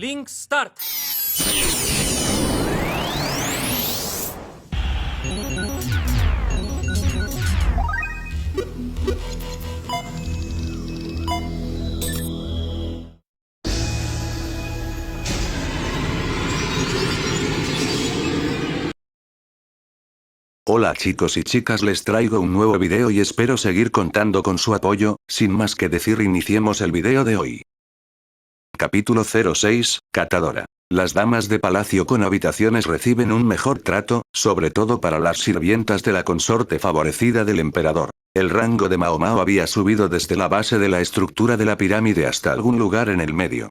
Link Start. Hola chicos y chicas, les traigo un nuevo video y espero seguir contando con su apoyo. Sin más que decir, iniciemos el video de hoy. Capítulo 06, Catadora. Las damas de palacio con habitaciones reciben un mejor trato, sobre todo para las sirvientas de la consorte favorecida del emperador. El rango de Mao Mao había subido desde la base de la estructura de la pirámide hasta algún lugar en el medio.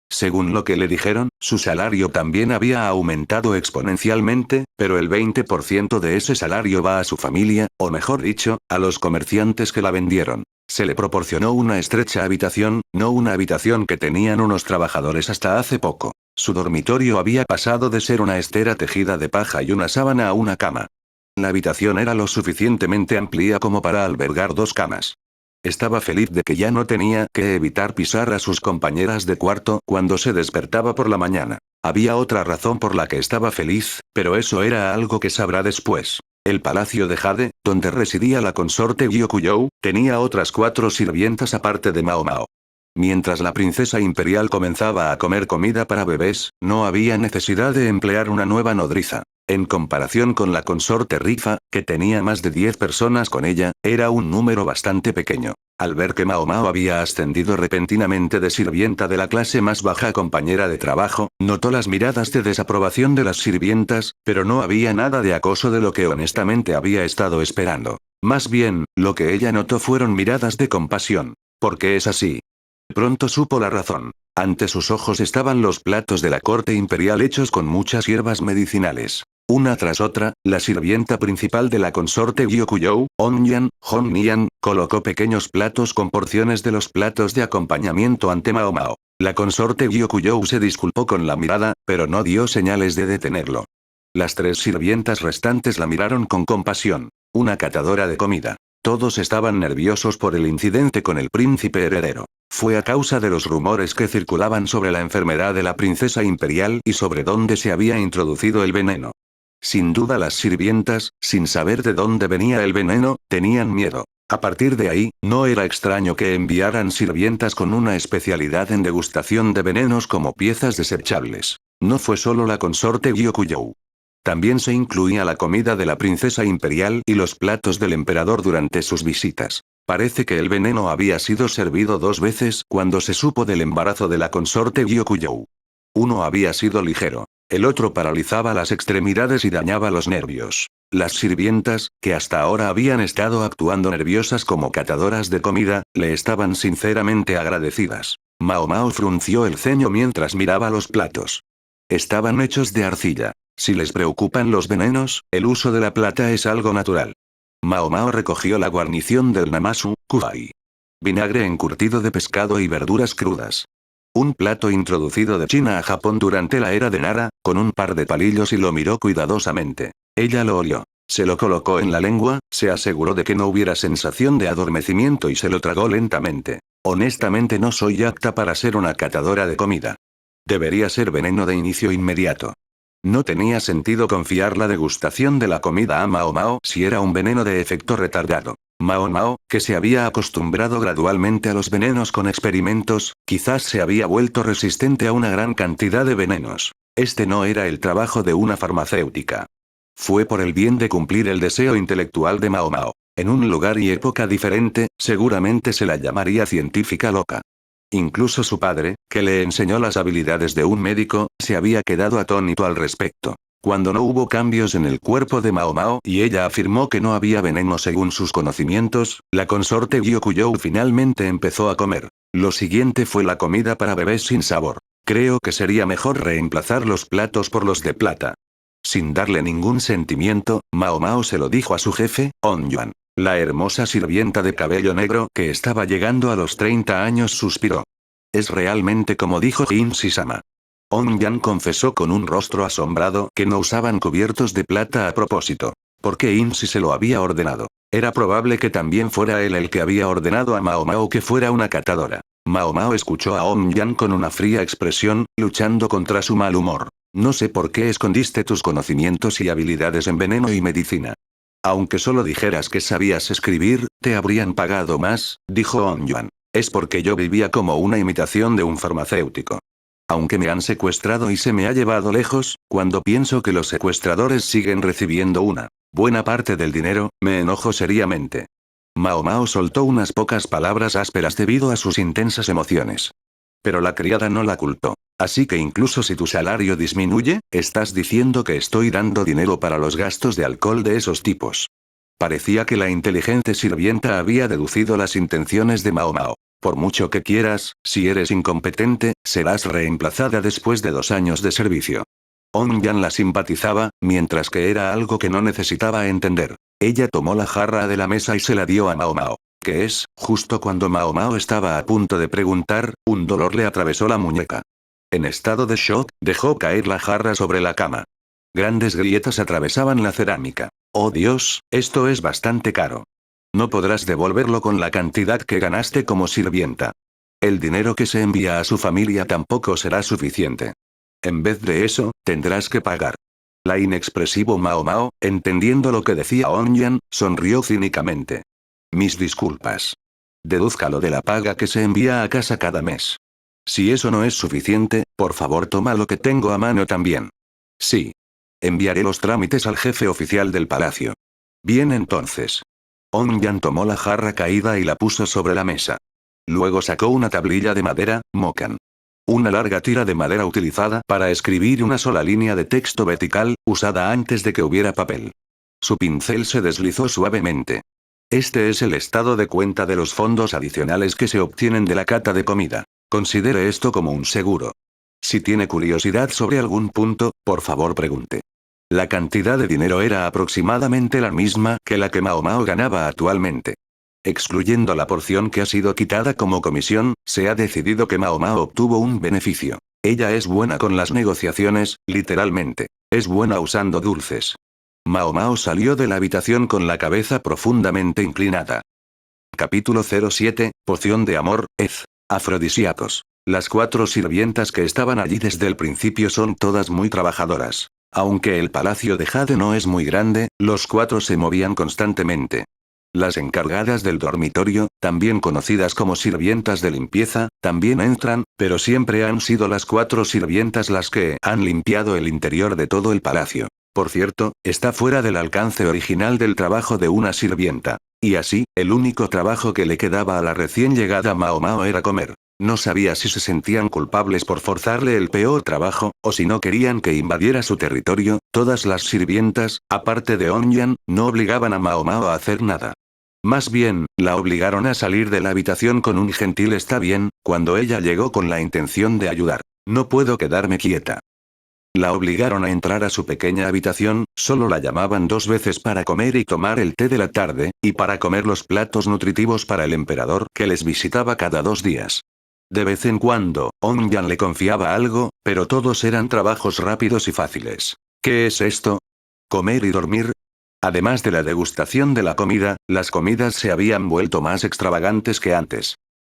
Según lo que le dijeron, su salario también había aumentado exponencialmente, pero el 20% de ese salario va a su familia, o mejor dicho, a los comerciantes que la vendieron. Se le proporcionó una estrecha habitación, no una habitación que tenían unos trabajadores hasta hace poco. Su dormitorio había pasado de ser una estera tejida de paja y una sábana a una cama. La habitación era lo suficientemente amplia como para albergar 2 camas. Estaba feliz de que ya no tenía que evitar pisar a sus compañeras de cuarto cuando se despertaba por la mañana. Había otra razón por la que estaba feliz, pero eso era algo que sabrá después. El palacio de Jade, donde residía la consorte Gyokujou, tenía otras 4 sirvientas aparte de Mao Mao. Mientras la princesa imperial comenzaba a comer comida para bebés, no había necesidad de emplear una nueva nodriza. En comparación con la consorte Rifa, que tenía más de 10 personas con ella, era un número bastante pequeño. Al ver que Mao Mao había ascendido repentinamente de sirvienta de la clase más baja a compañera de trabajo, notó las miradas de desaprobación de las sirvientas, pero no había nada de acoso de lo que honestamente había estado esperando. Más bien, lo que ella notó fueron miradas de compasión. Porque es así. Pronto supo la razón. Ante sus ojos estaban los platos de la corte imperial hechos con muchas hierbas medicinales. Una tras otra, la sirvienta principal de la consorte Gyokujou, Hong-Nian, colocó pequeños platos con porciones de los platos de acompañamiento ante Mao Mao. La consorte Gyokujou se disculpó con la mirada, pero no dio señales de detenerlo. Las 3 sirvientas restantes la miraron con compasión. Una catadora de comida. Todos estaban nerviosos por el incidente con el príncipe heredero. Fue a causa de los rumores que circulaban sobre la enfermedad de la princesa imperial y sobre dónde se había introducido el veneno. Sin duda las sirvientas, sin saber de dónde venía el veneno, tenían miedo. A partir de ahí, no era extraño que enviaran sirvientas con una especialidad en degustación de venenos como piezas desechables. No fue solo la consorte Gyokujou. También se incluía la comida de la princesa imperial y los platos del emperador durante sus visitas. Parece que el veneno había sido servido 2 veces cuando se supo del embarazo de la consorte Gyokujou. Uno había sido ligero. El otro paralizaba las extremidades y dañaba los nervios. Las sirvientas, que hasta ahora habían estado actuando nerviosas como catadoras de comida, le estaban sinceramente agradecidas. Mao Mao frunció el ceño mientras miraba los platos. Estaban hechos de arcilla. Si les preocupan los venenos, el uso de la plata es algo natural. Mao Mao recogió la guarnición del namasu, kuai. Vinagre encurtido de pescado y verduras crudas. Un plato introducido de China a Japón durante la era de Nara, con un par de palillos y lo miró cuidadosamente. Ella lo olió. Se lo colocó en la lengua, se aseguró de que no hubiera sensación de adormecimiento y se lo tragó lentamente. Honestamente no soy apta para ser una catadora de comida. Debería ser veneno de inicio inmediato. No tenía sentido confiar la degustación de la comida a Mao Mao si era un veneno de efecto retardado. Mao Mao, que se había acostumbrado gradualmente a los venenos con experimentos, quizás se había vuelto resistente a una gran cantidad de venenos. Este no era el trabajo de una farmacéutica. Fue por el bien de cumplir el deseo intelectual de Mao Mao. En un lugar y época diferente, seguramente se la llamaría científica loca. Incluso su padre, que le enseñó las habilidades de un médico, se había quedado atónito al respecto. Cuando no hubo cambios en el cuerpo de Mao Mao y ella afirmó que no había veneno según sus conocimientos, la consorte Gyokujou finalmente empezó a comer. Lo siguiente fue la comida para bebés sin sabor. Creo que sería mejor reemplazar los platos por los de plata. Sin darle ningún sentimiento, Mao Mao se lo dijo a su jefe, Hong-Yuan. La hermosa sirvienta de cabello negro que estaba llegando a los 30 años suspiró. Es realmente como dijo Jin-si-sama. Hong-Yan confesó con un rostro asombrado que no usaban cubiertos de plata a propósito. Porque In-si se lo había ordenado. Era probable que también fuera él el que había ordenado a Mao Mao que fuera una catadora. Mao Mao escuchó a Ong Yan con una fría expresión, luchando contra su mal humor. No sé por qué escondiste tus conocimientos y habilidades en veneno y medicina. Aunque solo dijeras que sabías escribir, te habrían pagado más, dijo Ong Yan. Es porque yo vivía como una imitación de un farmacéutico. Aunque me han secuestrado y se me ha llevado lejos, cuando pienso que los secuestradores siguen recibiendo una buena parte del dinero, me enojo seriamente. Mao Mao soltó unas pocas palabras ásperas debido a sus intensas emociones. Pero la criada no la culpó. Así que incluso si tu salario disminuye, estás diciendo que estoy dando dinero para los gastos de alcohol de esos tipos. Parecía que la inteligente sirvienta había deducido las intenciones de Mao Mao. Por mucho que quieras, si eres incompetente, serás reemplazada después de 2 años de servicio. Ong Yan la simpatizaba, mientras que era algo que no necesitaba entender. Ella tomó la jarra de la mesa y se la dio a Mao Mao. ¿Qué es? Justo cuando Mao Mao estaba a punto de preguntar, un dolor le atravesó la muñeca. En estado de shock, dejó caer la jarra sobre la cama. Grandes grietas atravesaban la cerámica. Oh Dios, esto es bastante caro. No podrás devolverlo con la cantidad que ganaste como sirvienta. El dinero que se envía a su familia tampoco será suficiente. En vez de eso, tendrás que pagar. La inexpresivo Mao Mao, entendiendo lo que decía Ong Yan, sonrió cínicamente. Mis disculpas. Dedúzcalo de la paga que se envía a casa cada mes. Si eso no es suficiente, por favor toma lo que tengo a mano también. Sí. Enviaré los trámites al jefe oficial del palacio. Bien entonces. Ong Yan tomó la jarra caída y la puso sobre la mesa. Luego sacó una tablilla de madera, mocan. Una larga tira de madera utilizada para escribir una sola línea de texto vertical, usada antes de que hubiera papel. Su pincel se deslizó suavemente. Este es el estado de cuenta de los fondos adicionales que se obtienen de la cata de comida. Considere esto como un seguro. Si tiene curiosidad sobre algún punto, por favor pregunte. La cantidad de dinero era aproximadamente la misma que la que Mao Mao ganaba actualmente. Excluyendo la porción que ha sido quitada como comisión, se ha decidido que Mao Mao obtuvo un beneficio. Ella es buena con las negociaciones, literalmente. Es buena usando dulces. Mao Mao salió de la habitación con la cabeza profundamente inclinada. Capítulo 07, Poción de amor, afrodisíacos. Las 4 sirvientas que estaban allí desde el principio son todas muy trabajadoras. Aunque el palacio de Jade no es muy grande, los 4 se movían constantemente. Las encargadas del dormitorio, también conocidas como sirvientas de limpieza, también entran, pero siempre han sido las 4 sirvientas las que han limpiado el interior de todo el palacio. Por cierto, está fuera del alcance original del trabajo de una sirvienta. Y así, el único trabajo que le quedaba a la recién llegada Mao Mao era comer. No sabía si se sentían culpables por forzarle el peor trabajo, o si no querían que invadiera su territorio. Todas las sirvientas, aparte de Ong Yan, no obligaban a Mao Mao a hacer nada. Más bien, la obligaron a salir de la habitación con un gentil está bien, cuando ella llegó con la intención de ayudar. No puedo quedarme quieta. La obligaron a entrar a su pequeña habitación, solo la llamaban 2 veces para comer y tomar el té de la tarde, y para comer los platos nutritivos para el emperador que les visitaba cada 2 días. De vez en cuando, Ong Yan le confiaba algo, pero todos eran trabajos rápidos y fáciles. ¿Qué es esto? ¿Comer y dormir? Además de la degustación de la comida, las comidas se habían vuelto más extravagantes que antes.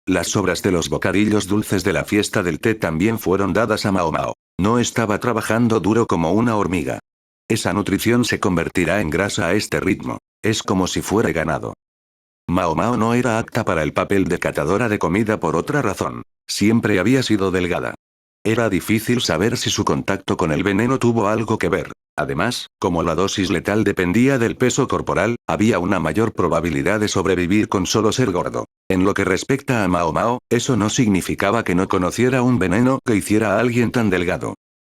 Las sobras de los bocadillos dulces de la fiesta del té también fueron dadas a Mao Mao. No estaba trabajando duro como una hormiga. Esa nutrición se convertirá en grasa a este ritmo. Es como si fuera ganado. Mao Mao no era apta para el papel de catadora de comida por otra razón. Siempre había sido delgada. Era difícil saber si su contacto con el veneno tuvo algo que ver. Además, como la dosis letal dependía del peso corporal, había una mayor probabilidad de sobrevivir con solo ser gordo. En lo que respecta a Mao Mao, eso no significaba que no conociera un veneno que hiciera a alguien tan delgado.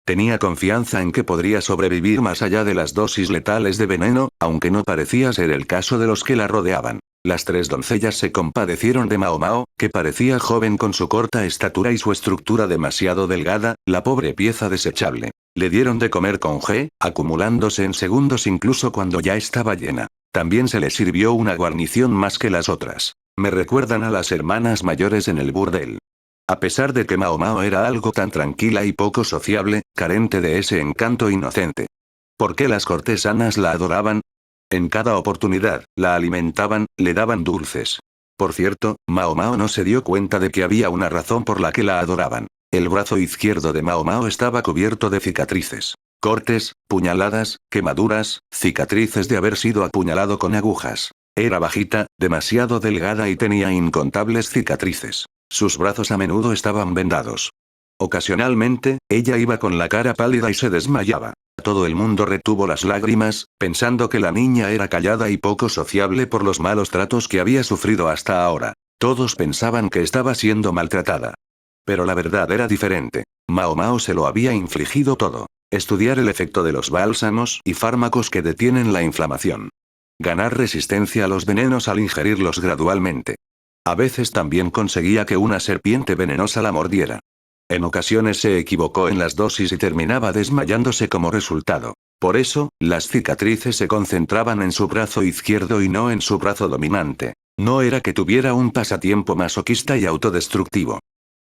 Tenía confianza en que podría sobrevivir más allá de las dosis letales de veneno, aunque no parecía ser el caso de los que la rodeaban. Las 3 doncellas se compadecieron de Mao Mao, que parecía joven con su corta estatura y su estructura demasiado delgada, la pobre pieza desechable. Le dieron de comer con acumulándose en segundos incluso cuando ya estaba llena. También se le sirvió una guarnición más que las otras. Me recuerdan a las hermanas mayores en el burdel. A pesar de que Mao Mao era algo tan tranquila y poco sociable, carente de ese encanto inocente. ¿Por qué las cortesanas la adoraban? En cada oportunidad, la alimentaban, le daban dulces. Por cierto, Mao Mao no se dio cuenta de que había una razón por la que la adoraban. El brazo izquierdo de Mao Mao estaba cubierto de cicatrices. Cortes, puñaladas, quemaduras, cicatrices de haber sido apuñalado con agujas. Era bajita, demasiado delgada y tenía incontables cicatrices. Sus brazos a menudo estaban vendados. Ocasionalmente, ella iba con la cara pálida y se desmayaba. Todo el mundo retuvo las lágrimas, pensando que la niña era callada y poco sociable por los malos tratos que había sufrido hasta ahora. Todos pensaban que estaba siendo maltratada. Pero la verdad era diferente. Mao Mao se lo había infligido todo. Estudiar el efecto de los bálsamos y fármacos que detienen la inflamación. Ganar resistencia a los venenos al ingerirlos gradualmente. A veces también conseguía que una serpiente venenosa la mordiera. En ocasiones se equivocó en las dosis y terminaba desmayándose como resultado. Por eso, las cicatrices se concentraban en su brazo izquierdo y no en su brazo dominante. No era que tuviera un pasatiempo masoquista y autodestructivo.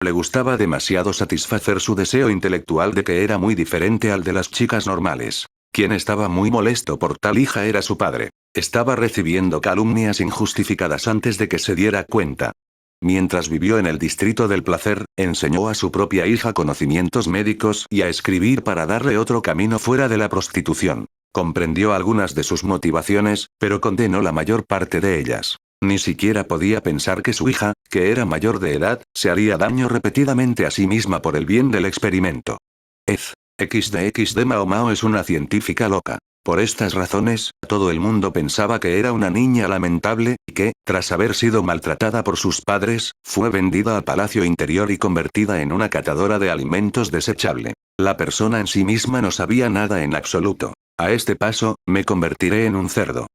Le gustaba demasiado satisfacer su deseo intelectual de que era muy diferente al de las chicas normales. Quien estaba muy molesto por tal hija era su padre. Estaba recibiendo calumnias injustificadas antes de que se diera cuenta. Mientras vivió en el distrito del placer, enseñó a su propia hija conocimientos médicos y a escribir para darle otro camino fuera de la prostitución. Comprendió algunas de sus motivaciones, pero condenó la mayor parte de ellas. Ni siquiera podía pensar que su hija, que era mayor de edad, se haría daño repetidamente a sí misma por el bien del experimento. XD Mao Mao es una científica loca. Por estas razones, todo el mundo pensaba que era una niña lamentable, y que, tras haber sido maltratada por sus padres, fue vendida al Palacio Interior y convertida en una catadora de alimentos desechable. La persona en sí misma no sabía nada en absoluto. A este paso, me convertiré en un cerdo.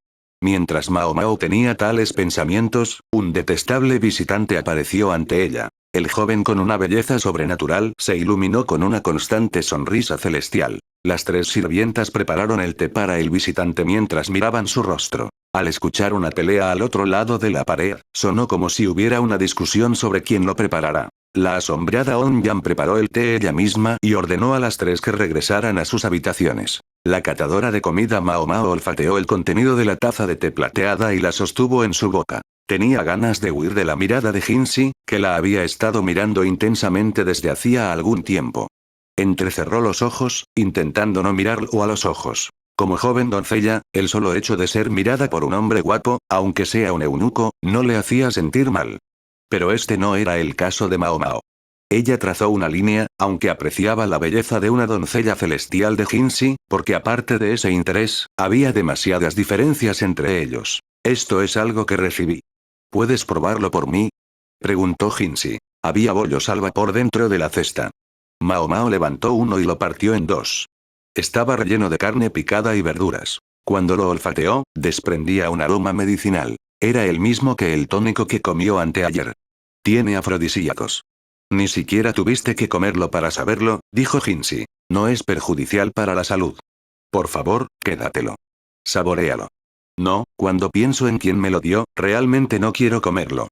Mientras Mao Mao tenía tales pensamientos, un detestable visitante apareció ante ella. El joven con una belleza sobrenatural se iluminó con una constante sonrisa celestial. Las tres sirvientas prepararon el té para el visitante mientras miraban su rostro. Al escuchar una pelea al otro lado de la pared, sonó como si hubiera una discusión sobre quién lo preparará. La asombrada On Yan preparó el té ella misma y ordenó a las tres que regresaran a sus habitaciones. La catadora de comida Mao Mao olfateó el contenido de la taza de té plateada y la sostuvo en su boca. Tenía ganas de huir de la mirada de Jinsi, que la había estado mirando intensamente desde hacía algún tiempo. Entrecerró los ojos, intentando no mirarlo a los ojos. Como joven doncella, el solo hecho de ser mirada por un hombre guapo, aunque sea un eunuco, no le hacía sentir mal. Pero este no era el caso de Mao Mao. Ella trazó una línea, aunque apreciaba la belleza de una doncella celestial de Jinsi, porque aparte de ese interés, había demasiadas diferencias entre ellos. Esto es algo que recibí. ¿Puedes probarlo por mí? Preguntó Jinsi. Había bollos al vapor dentro de la cesta. Mao Mao levantó uno y lo partió en dos. Estaba relleno de carne picada y verduras. Cuando lo olfateó, desprendía un aroma medicinal. Era el mismo que el tónico que comió anteayer. Tiene afrodisíacos. Ni siquiera tuviste que comerlo para saberlo, dijo Jinsi. No es perjudicial para la salud. Por favor, quédatelo. Saboréalo. No, cuando pienso en quién me lo dio, realmente no quiero comerlo.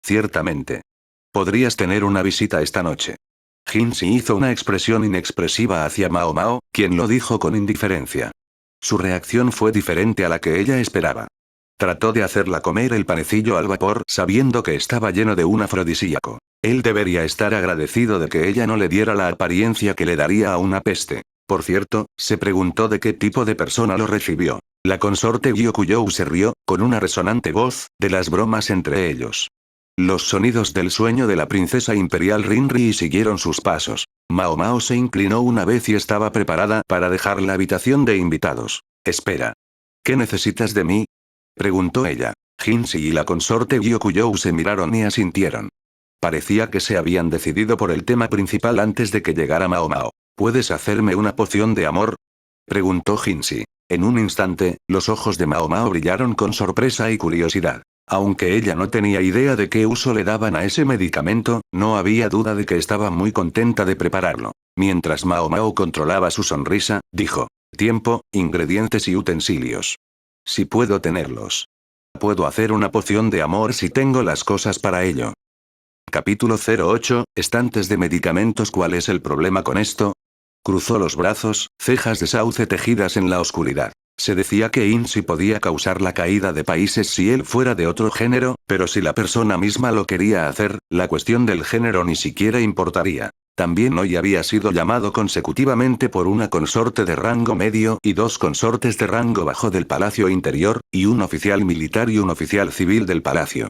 Ciertamente. Podrías tener una visita esta noche. Jinsi hizo una expresión inexpresiva hacia Mao Mao, quien lo dijo con indiferencia. Su reacción fue diferente a la que ella esperaba. Trató de hacerla comer el panecillo al vapor sabiendo que estaba lleno de un afrodisíaco. Él debería estar agradecido de que ella no le diera la apariencia que le daría a una peste. Por cierto, se preguntó de qué tipo de persona lo recibió. La consorte Gyokuyou se rió, con una resonante voz, de las bromas entre ellos. Los sonidos del sueño de la princesa imperial Rinri siguieron sus pasos. Mao Mao se inclinó una vez y estaba preparada para dejar la habitación de invitados. Espera. ¿Qué necesitas de mí? Preguntó ella. Jinsi y la consorte Gyokuyou se miraron y asintieron. Parecía que se habían decidido por el tema principal antes de que llegara Mao Mao. ¿Puedes hacerme una poción de amor? Preguntó Jinsi. En un instante, los ojos de Mao Mao brillaron con sorpresa y curiosidad. Aunque ella no tenía idea de qué uso le daban a ese medicamento, no había duda de que estaba muy contenta de prepararlo. Mientras Mao Mao controlaba su sonrisa, dijo: tiempo, ingredientes y utensilios. Si puedo tenerlos. Puedo hacer una poción de amor si tengo las cosas para ello. Capítulo 08, estantes de medicamentos. ¿Cuál es el problema con esto? Cruzó los brazos, cejas de sauce tejidas en la oscuridad. Se decía que Insi podía causar la caída de países si él fuera de otro género, pero si la persona misma lo quería hacer, la cuestión del género ni siquiera importaría. También hoy había sido llamado consecutivamente por una consorte de rango medio y 2 consortes de rango bajo del Palacio Interior, y un oficial militar y un oficial civil del palacio.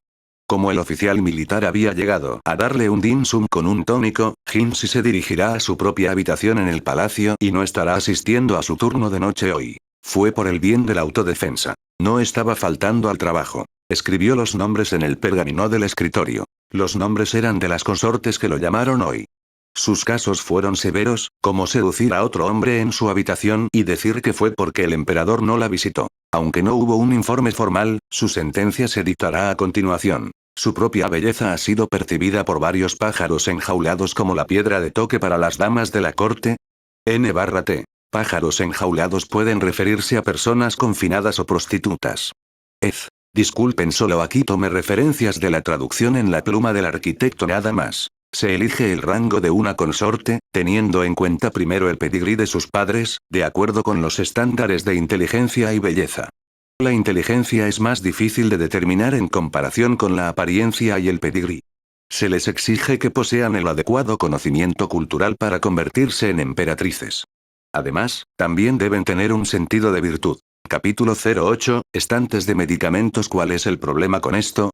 Como el oficial militar había llegado a darle un dim sum con un tónico, Hinsi se dirigirá a su propia habitación en el palacio y no estará asistiendo a su turno de noche hoy. Fue por el bien de la autodefensa. No estaba faltando al trabajo. Escribió los nombres en el pergamino del escritorio. Los nombres eran de las consortes que lo llamaron hoy. Sus casos fueron severos, como seducir a otro hombre en su habitación y decir que fue porque el emperador no la visitó. Aunque no hubo un informe formal, su sentencia se dictará a continuación. Su propia belleza ha sido percibida por varios pájaros enjaulados como la piedra de toque para las damas de la corte. N/T. Pájaros enjaulados pueden referirse a personas confinadas o prostitutas. Disculpen, solo aquí tomé referencias de la traducción en la pluma del arquitecto nada más. Se elige el rango de una consorte, teniendo en cuenta primero el pedigrí de sus padres, de acuerdo con los estándares de inteligencia y belleza. La inteligencia es más difícil de determinar en comparación con la apariencia y el pedigrí. Se les exige que posean el adecuado conocimiento cultural para convertirse en emperatrices. Además, también deben tener un sentido de virtud. Capítulo 08, estantes de medicamentos. ¿Cuál es el problema con esto?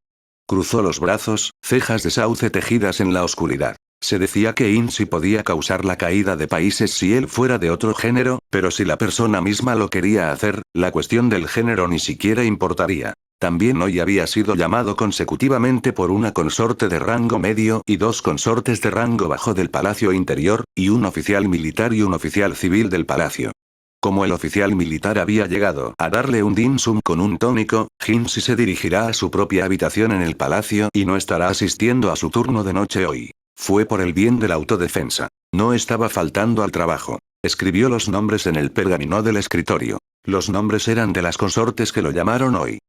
Cruzó los brazos, cejas de sauce tejidas en la oscuridad. Se decía que Insi podía causar la caída de países si él fuera de otro género, pero si la persona misma lo quería hacer, la cuestión del género ni siquiera importaría. También hoy había sido llamado consecutivamente por una consorte de rango medio y 2 consortes de rango bajo del Palacio Interior, y un oficial militar y un oficial civil del palacio. Como el oficial militar había llegado a darle un dim sum con un tónico, Hinsi se dirigirá a su propia habitación en el palacio y no estará asistiendo a su turno de noche hoy. Fue por el bien de la autodefensa. No estaba faltando al trabajo. Escribió los nombres en el pergamino del escritorio. Los nombres eran de las consortes que lo llamaron hoy.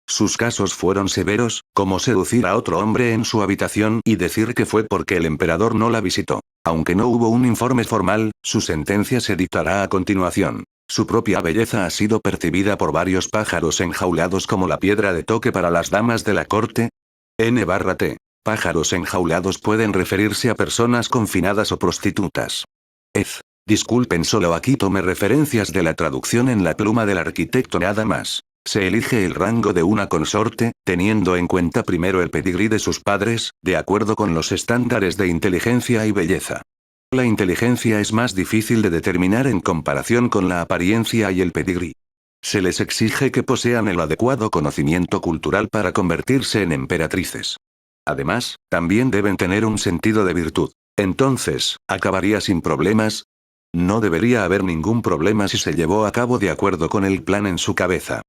Sus casos fueron severos, como seducir a otro hombre en su habitación y decir que fue porque el emperador no la visitó. Aunque no hubo un informe formal, su sentencia se dictará a continuación. Su propia belleza ha sido percibida por varios pájaros enjaulados como la piedra de toque para las damas de la corte. N/T. Pájaros enjaulados pueden referirse a personas confinadas o prostitutas. Disculpen, solo aquí tomé referencias de la traducción en la pluma del arquitecto nada más. Se elige el rango de una consorte, teniendo en cuenta primero el pedigrí de sus padres, de acuerdo con los estándares de inteligencia y belleza. La inteligencia es más difícil de determinar en comparación con la apariencia y el pedigrí. Se les exige que posean el adecuado conocimiento cultural para convertirse en emperatrices. Además, también deben tener un sentido de virtud. Entonces, ¿acabaría sin problemas? No debería haber ningún problema si se llevó a cabo de acuerdo con el plan en su cabeza.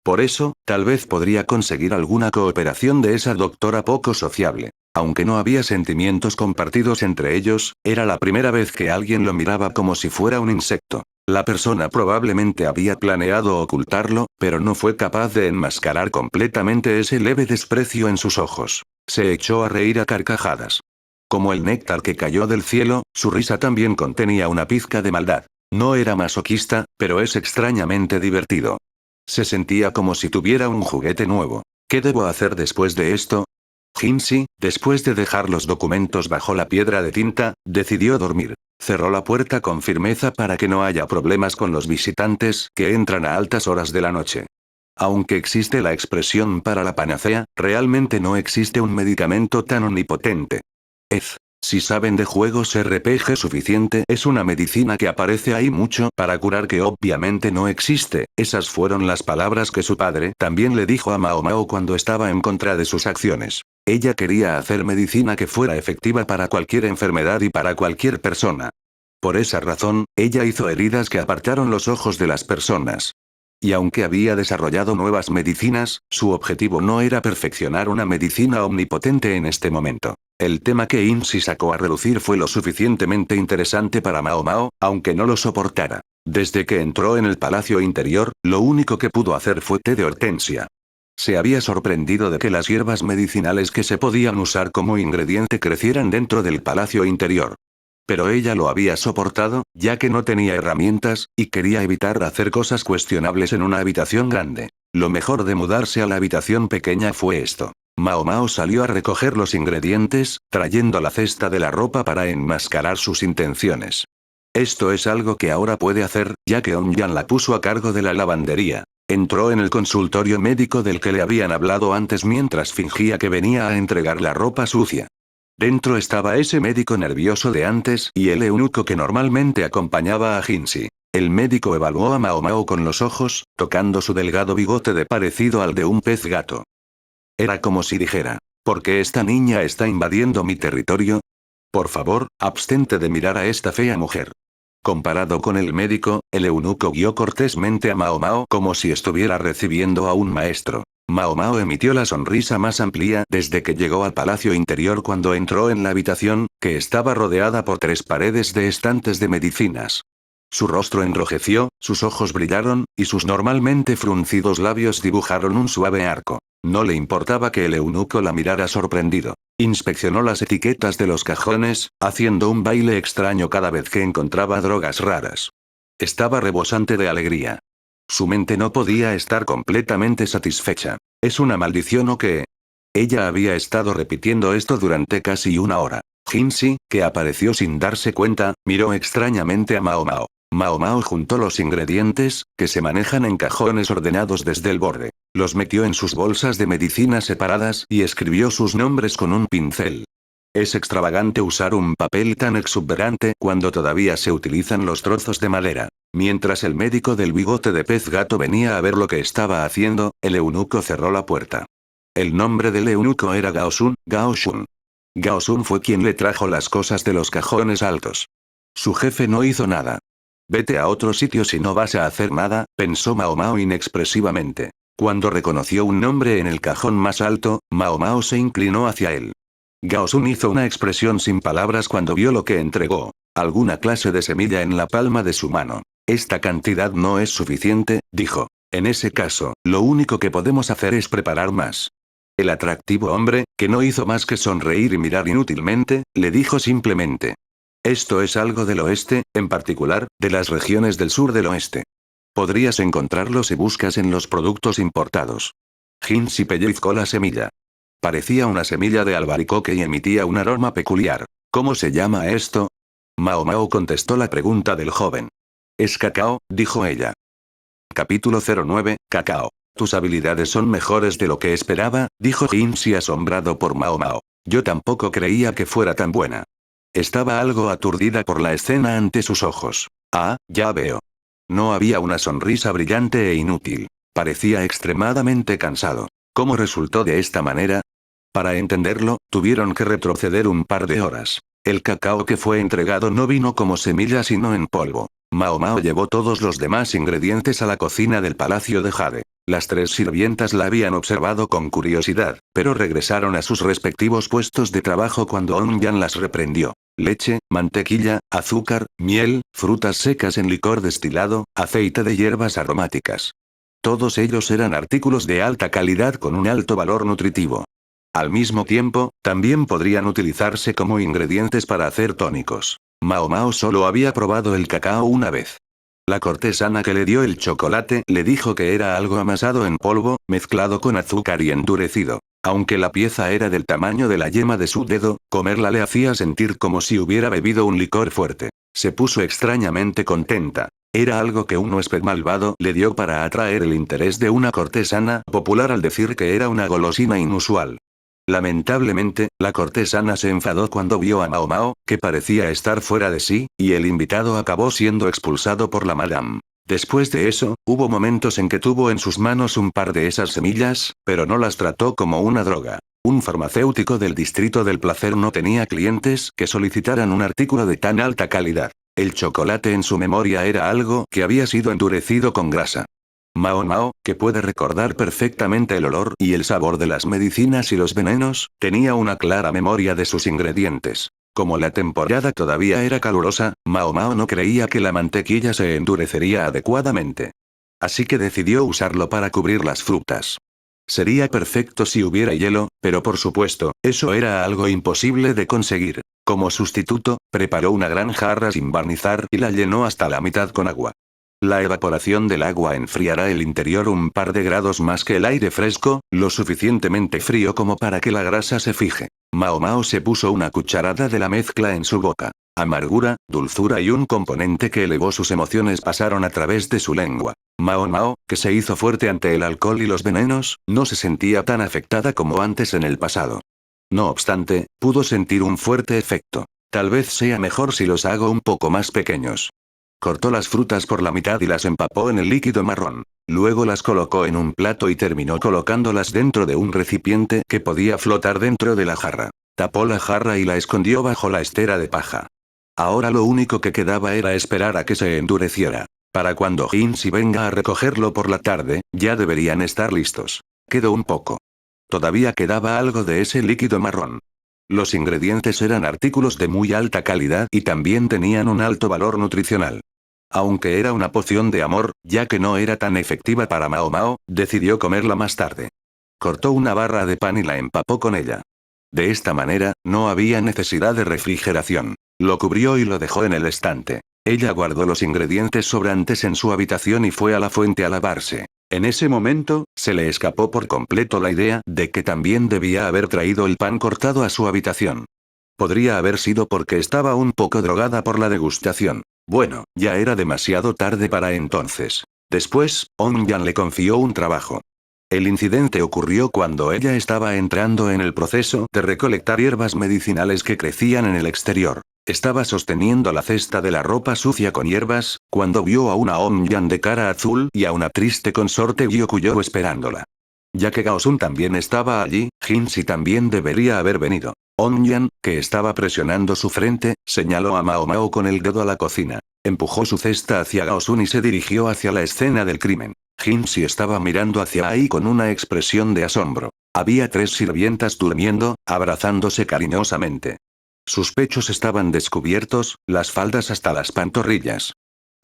Por eso, tal vez podría conseguir alguna cooperación de esa doctora poco sociable. Aunque no había sentimientos compartidos entre ellos, era la primera vez que alguien lo miraba como si fuera un insecto. La persona probablemente había planeado ocultarlo, pero no fue capaz de enmascarar completamente ese leve desprecio en sus ojos. Se echó a reír a carcajadas. Como el néctar que cayó del cielo, su risa también contenía una pizca de maldad. No era masoquista, pero es extrañamente divertido. Se sentía como si tuviera un juguete nuevo. ¿Qué debo hacer después de esto? Hinsi, después de dejar los documentos bajo la piedra de tinta, decidió dormir. Cerró la puerta con firmeza para que no haya problemas con los visitantes que entran a altas horas de la noche. Aunque existe la expresión para la panacea, realmente no existe un medicamento tan omnipotente. Si saben de juegos RPG suficiente, es una medicina que aparece ahí mucho para curar que obviamente no existe. Esas fueron las palabras que su padre también le dijo a Mao Mao cuando estaba en contra de sus acciones. Ella quería hacer medicina que fuera efectiva para cualquier enfermedad y para cualquier persona. Por esa razón, ella hizo heridas que apartaron los ojos de las personas. Y aunque había desarrollado nuevas medicinas, su objetivo no era perfeccionar una medicina omnipotente en este momento. El tema que Insi sacó a relucir fue lo suficientemente interesante para Mao Mao, aunque no lo soportara. Desde que entró en el palacio interior, lo único que pudo hacer fue té de hortensia. Se había sorprendido de que las hierbas medicinales que se podían usar como ingrediente crecieran dentro del palacio interior. Pero ella lo había soportado, ya que no tenía herramientas, y quería evitar hacer cosas cuestionables en una habitación grande. Lo mejor de mudarse a la habitación pequeña fue esto. Mao Mao salió a recoger los ingredientes, trayendo la cesta de la ropa para enmascarar sus intenciones. Esto es algo que ahora puede hacer, ya que Onyan la puso a cargo de la lavandería. Entró en el consultorio médico del que le habían hablado antes mientras fingía que venía a entregar la ropa sucia. Dentro estaba ese médico nervioso de antes y el eunuco que normalmente acompañaba a Jinsi. El médico evaluó a Mao Mao con los ojos, tocando su delgado bigote de parecido al de un pez gato. Era como si dijera, ¿por qué esta niña está invadiendo mi territorio? Por favor, abstente de mirar a esta fea mujer. Comparado con el médico, el eunuco guió cortésmente a Mao Mao como si estuviera recibiendo a un maestro. Mao Mao emitió la sonrisa más amplia desde que llegó al palacio interior cuando entró en la habitación, que estaba rodeada por 3 paredes de estantes de medicinas. Su rostro enrojeció, sus ojos brillaron, y sus normalmente fruncidos labios dibujaron un suave arco. No le importaba que el eunuco la mirara sorprendido. Inspeccionó las etiquetas de los cajones, haciendo un baile extraño cada vez que encontraba drogas raras. Estaba rebosante de alegría. Su mente no podía estar completamente satisfecha. ¿Es una maldición o qué? Ella había estado repitiendo esto durante casi una hora. Jinsi, que apareció sin darse cuenta, miró extrañamente a Mao Mao. Mao Mao juntó los ingredientes, que se manejan en cajones ordenados desde el borde. Los metió en sus bolsas de medicinas separadas y escribió sus nombres con un pincel. Es extravagante usar un papel tan exuberante cuando todavía se utilizan los trozos de madera. Mientras el médico del bigote de pez gato venía a ver lo que estaba haciendo, el eunuco cerró la puerta. El nombre del eunuco era Gaosun. Gaosun fue quien le trajo las cosas de los cajones altos. Su jefe no hizo nada. Vete a otro sitio si no vas a hacer nada, pensó Mao Mao inexpresivamente. Cuando reconoció un nombre en el cajón más alto, Mao Mao se inclinó hacia él. Gaosun hizo una expresión sin palabras cuando vio lo que entregó. Alguna clase de semilla en la palma de su mano. Esta cantidad no es suficiente, dijo. En ese caso, lo único que podemos hacer es preparar más. El atractivo hombre, que no hizo más que sonreír y mirar inútilmente, le dijo simplemente. Esto es algo del oeste, en particular, de las regiones del sur del oeste. Podrías encontrarlo si buscas en los productos importados. Jinsi pellizcó la semilla. Parecía una semilla de albaricoque y emitía un aroma peculiar. ¿Cómo se llama esto? Mao Mao contestó la pregunta del joven. Es cacao, dijo ella. Capítulo 09, Cacao. Tus habilidades son mejores de lo que esperaba, dijo Jinsi asombrado por Mao Mao. Yo tampoco creía que fuera tan buena. Estaba algo aturdida por la escena ante sus ojos. Ah, ya veo. No había una sonrisa brillante e inútil. Parecía extremadamente cansado. ¿Cómo resultó de esta manera? Para entenderlo, tuvieron que retroceder un par de horas. El cacao que fue entregado no vino como semilla sino en polvo. Mao Mao llevó todos los demás ingredientes a la cocina del Palacio de Jade. Las 3 sirvientas la habían observado con curiosidad, pero regresaron a sus respectivos puestos de trabajo cuando Onyan las reprendió. Leche, mantequilla, azúcar, miel, frutas secas en licor destilado, aceite de hierbas aromáticas. Todos ellos eran artículos de alta calidad con un alto valor nutritivo. Al mismo tiempo, también podrían utilizarse como ingredientes para hacer tónicos. Mao Mao solo había probado el cacao una vez. La cortesana que le dio el chocolate le dijo que era algo amasado en polvo, mezclado con azúcar y endurecido. Aunque la pieza era del tamaño de la yema de su dedo, comerla le hacía sentir como si hubiera bebido un licor fuerte. Se puso extrañamente contenta. Era algo que un huésped malvado le dio para atraer el interés de una cortesana popular al decir que era una golosina inusual. Lamentablemente, la cortesana se enfadó cuando vio a Mao Mao, que parecía estar fuera de sí, y el invitado acabó siendo expulsado por la madame. Después de eso, hubo momentos en que tuvo en sus manos un par de esas semillas, pero no las trató como una droga. Un farmacéutico del distrito del placer no tenía clientes que solicitaran un artículo de tan alta calidad. El chocolate en su memoria era algo que había sido endurecido con grasa. Mao Mao, que puede recordar perfectamente el olor y el sabor de las medicinas y los venenos, tenía una clara memoria de sus ingredientes. Como la temporada todavía era calurosa, Mao Mao no creía que la mantequilla se endurecería adecuadamente. Así que decidió usarlo para cubrir las frutas. Sería perfecto si hubiera hielo, pero por supuesto, eso era algo imposible de conseguir. Como sustituto, preparó una gran jarra sin barnizar y la llenó hasta la mitad con agua. La evaporación del agua enfriará el interior un par de grados más que el aire fresco, lo suficientemente frío como para que la grasa se fije. Mao Mao se puso una cucharada de la mezcla en su boca. Amargura, dulzura y un componente que elevó sus emociones pasaron a través de su lengua. Mao Mao, que se hizo fuerte ante el alcohol y los venenos, no se sentía tan afectada como antes en el pasado. No obstante, pudo sentir un fuerte efecto. Tal vez sea mejor si los hago un poco más pequeños. Cortó las frutas por la mitad y las empapó en el líquido marrón. Luego las colocó en un plato y terminó colocándolas dentro de un recipiente que podía flotar dentro de la jarra. Tapó la jarra y la escondió bajo la estera de paja. Ahora lo único que quedaba era esperar a que se endureciera. Para cuando Jinsi venga a recogerlo por la tarde, ya deberían estar listos. Quedó un poco. Todavía quedaba algo de ese líquido marrón. Los ingredientes eran artículos de muy alta calidad y también tenían un alto valor nutricional. Aunque era una poción de amor, ya que no era tan efectiva para Mao Mao, decidió comerla más tarde. Cortó una barra de pan y la empapó con ella. De esta manera, no había necesidad de refrigeración. Lo cubrió y lo dejó en el estante. Ella guardó los ingredientes sobrantes en su habitación y fue a la fuente a lavarse. En ese momento, se le escapó por completo la idea de que también debía haber traído el pan cortado a su habitación. Podría haber sido porque estaba un poco drogada por la degustación. Bueno, ya era demasiado tarde para entonces. Después, On-Yan le confió un trabajo. El incidente ocurrió cuando ella estaba entrando en el proceso de recolectar hierbas medicinales que crecían en el exterior. Estaba sosteniendo la cesta de la ropa sucia con hierbas, cuando vio a una On-Yan de cara azul y a una triste consorte Gyokugyo esperándola. Ya que Gao-sun también estaba allí, Jinsi también debería haber venido. On-Yan, que estaba presionando su frente, señaló a Mao Mao con el dedo a la cocina. Empujó su cesta hacia Gao-sun y se dirigió hacia la escena del crimen. Jinsi estaba mirando hacia ahí con una expresión de asombro. Había 3 sirvientas durmiendo, abrazándose cariñosamente. Sus pechos estaban descubiertos, las faldas hasta las pantorrillas.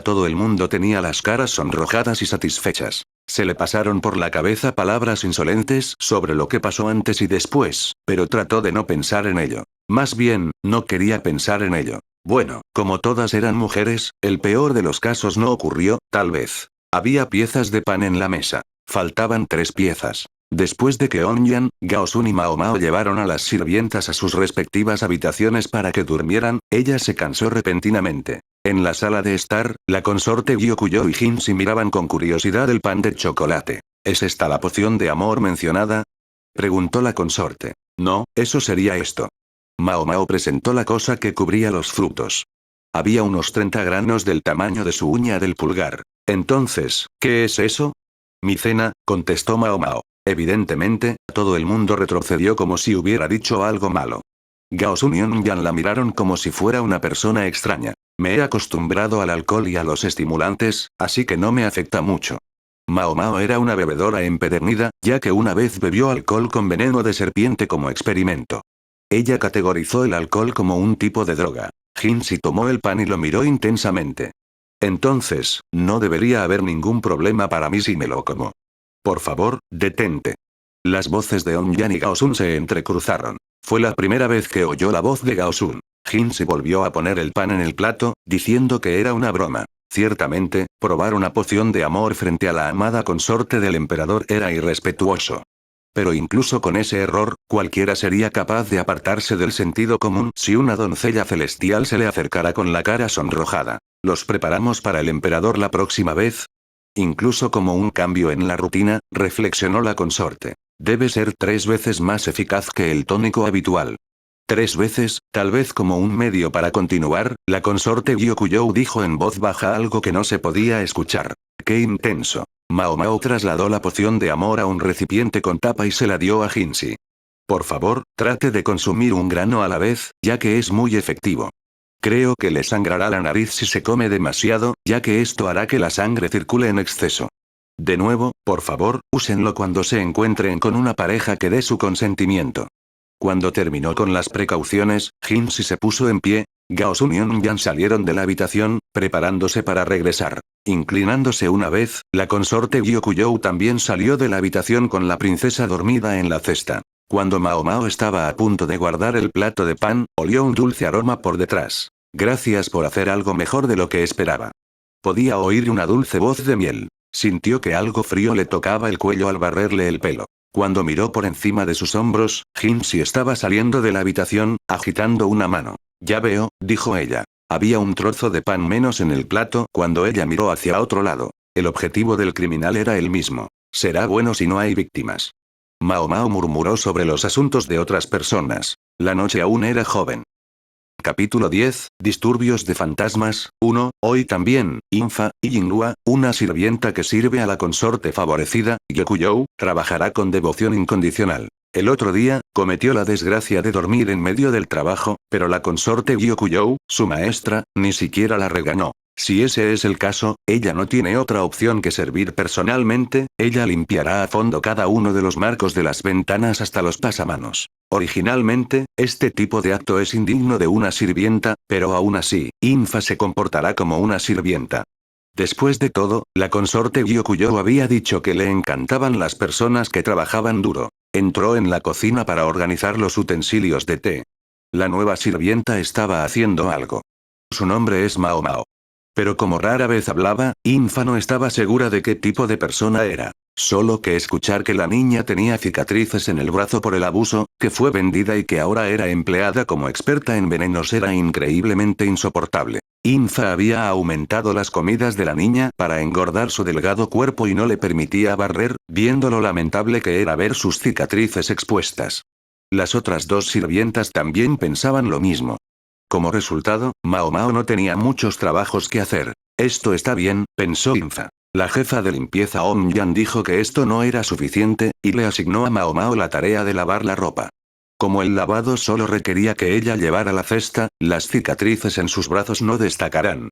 Todo el mundo tenía las caras sonrojadas y satisfechas. Se le pasaron por la cabeza palabras insolentes sobre lo que pasó antes y después, pero trató de no pensar en ello. Más bien, no quería pensar en ello. Bueno, como todas eran mujeres, el peor de los casos no ocurrió, tal vez. Había piezas de pan en la mesa. Faltaban 3 piezas. Después de que On-Yan, Gao-sun y Mao Mao llevaron a las sirvientas a sus respectivas habitaciones para que durmieran, ella se cansó repentinamente. En la sala de estar, la consorte Gyokugyo y Jinsi miraban con curiosidad el pan de chocolate. ¿Es esta la poción de amor mencionada?, preguntó la consorte. No, eso sería esto. Mao Mao presentó la cosa que cubría los frutos. Había unos 30 granos del tamaño de su uña del pulgar. Entonces, ¿qué es eso? Micena, contestó Mao Mao. Evidentemente, todo el mundo retrocedió como si hubiera dicho algo malo. Gao-sun y On-Yan la miraron como si fuera una persona extraña. Me he acostumbrado al alcohol y a los estimulantes, así que no me afecta mucho. Mao Mao era una bebedora empedernida, ya que una vez bebió alcohol con veneno de serpiente como experimento. Ella categorizó el alcohol como un tipo de droga. Jinsi tomó el pan y lo miró intensamente. Entonces, no debería haber ningún problema para mí si me lo como. Por favor, detente. Las voces de On-Yan y Gao-sun se entrecruzaron. Fue la primera vez que oyó la voz de Gao-sun. Jinsi volvió a poner el pan en el plato, diciendo que era una broma. Ciertamente, probar una poción de amor frente a la amada consorte del emperador era irrespetuoso. Pero incluso con ese error, cualquiera sería capaz de apartarse del sentido común si una doncella celestial se le acercara con la cara sonrojada. ¿Los preparamos para el emperador la próxima vez? Incluso como un cambio en la rutina, reflexionó la consorte. Debe ser 3 veces más eficaz que el tónico habitual. 3 veces, tal vez como un medio para continuar, la consorte Gyokugyo dijo en voz baja algo que no se podía escuchar. ¡Qué intenso! Mao Mao trasladó la poción de amor a un recipiente con tapa y se la dio a Jinsi. Por favor, trate de consumir un grano a la vez, ya que es muy efectivo. Creo que le sangrará la nariz si se come demasiado, ya que esto hará que la sangre circule en exceso. De nuevo, por favor, úsenlo cuando se encuentren con una pareja que dé su consentimiento. Cuando terminó con las precauciones, Jinsi se puso en pie. Gao-sun y On-Yan salieron de la habitación, preparándose para regresar. Inclinándose una vez, la consorte Gyokugyo también salió de la habitación con la princesa dormida en la cesta. Cuando Mao Mao estaba a punto de guardar el plato de pan, olió un dulce aroma por detrás. Gracias por hacer algo mejor de lo que esperaba. Podía oír una dulce voz de miel. Sintió que algo frío le tocaba el cuello al barrerle el pelo. Cuando miró por encima de sus hombros, Jinsi estaba saliendo de la habitación, agitando una mano. Ya veo, dijo ella. Había un trozo de pan menos en el plato cuando ella miró hacia otro lado. El objetivo del criminal era el mismo. Será bueno si no hay víctimas. Mao Mao murmuró sobre los asuntos de otras personas. La noche aún era joven. Capítulo 10, Disturbios de fantasmas. 1. Hoy también, Infa, Yinglua, una sirvienta que sirve a la consorte favorecida, Gyokuyou, trabajará con devoción incondicional. El otro día, cometió la desgracia de dormir en medio del trabajo, pero la consorte Gyokuyou, su maestra, ni siquiera la regañó. Si ese es el caso, ella no tiene otra opción que servir personalmente, ella limpiará a fondo cada uno de los marcos de las ventanas hasta los pasamanos. Originalmente, este tipo de acto es indigno de una sirvienta, pero aún así, Infa se comportará como una sirvienta. Después de todo, la consorte Gyokuyou había dicho que le encantaban las personas que trabajaban duro. Entró en la cocina para organizar los utensilios de té. La nueva sirvienta estaba haciendo algo. Su nombre es Mao Mao. Pero como rara vez hablaba, Infa no estaba segura de qué tipo de persona era. Solo que escuchar que la niña tenía cicatrices en el brazo por el abuso, que fue vendida y que ahora era empleada como experta en venenos era increíblemente insoportable. Infa había aumentado las comidas de la niña para engordar su delgado cuerpo y no le permitía barrer, viendo lo lamentable que era ver sus cicatrices expuestas. Las otras dos sirvientas también pensaban lo mismo. Como resultado, Mao Mao no tenía muchos trabajos que hacer. Esto está bien, pensó Infa. La jefa de limpieza Om Yan dijo que esto no era suficiente, y le asignó a Mao Mao la tarea de lavar la ropa. Como el lavado solo requería que ella llevara la cesta, las cicatrices en sus brazos no destacarán.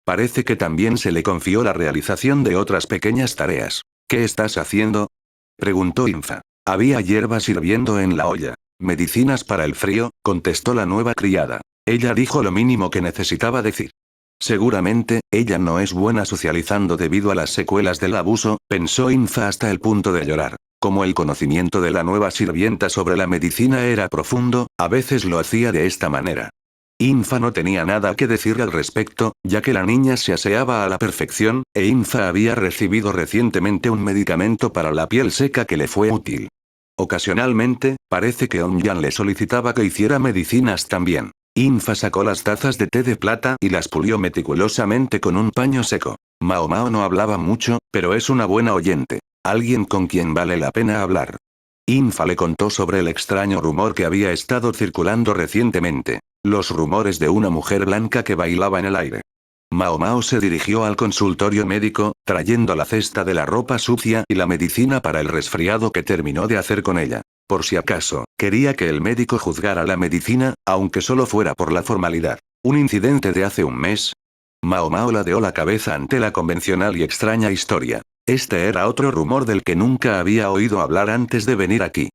Parece que también se le confió la realización de otras pequeñas tareas. ¿Qué estás haciendo?, preguntó Infa. Había hierbas hirviendo en la olla. Medicinas para el frío, contestó la nueva criada. Ella dijo lo mínimo que necesitaba decir. Seguramente, ella no es buena socializando debido a las secuelas del abuso, pensó Infa hasta el punto de llorar. Como el conocimiento de la nueva sirvienta sobre la medicina era profundo, a veces lo hacía de esta manera. Infa no tenía nada que decir al respecto, ya que la niña se aseaba a la perfección, e Infa había recibido recientemente un medicamento para la piel seca que le fue útil. Ocasionalmente, parece que Onyan le solicitaba que hiciera medicinas también. Infa sacó las tazas de té de plata y las pulió meticulosamente con un paño seco. Mao Mao no hablaba mucho, pero es una buena oyente. Alguien con quien vale la pena hablar. Infa le contó sobre el extraño rumor que había estado circulando recientemente. Los rumores de una mujer blanca que bailaba en el aire. Mao Mao se dirigió al consultorio médico, trayendo la cesta de la ropa sucia y la medicina para el resfriado que terminó de hacer con ella. Por si acaso, quería que el médico juzgara la medicina, aunque solo fuera por la formalidad. ¿Un incidente de hace un mes? Mao Mao ladeó la cabeza ante la convencional y extraña historia. Este era otro rumor del que nunca había oído hablar antes de venir aquí.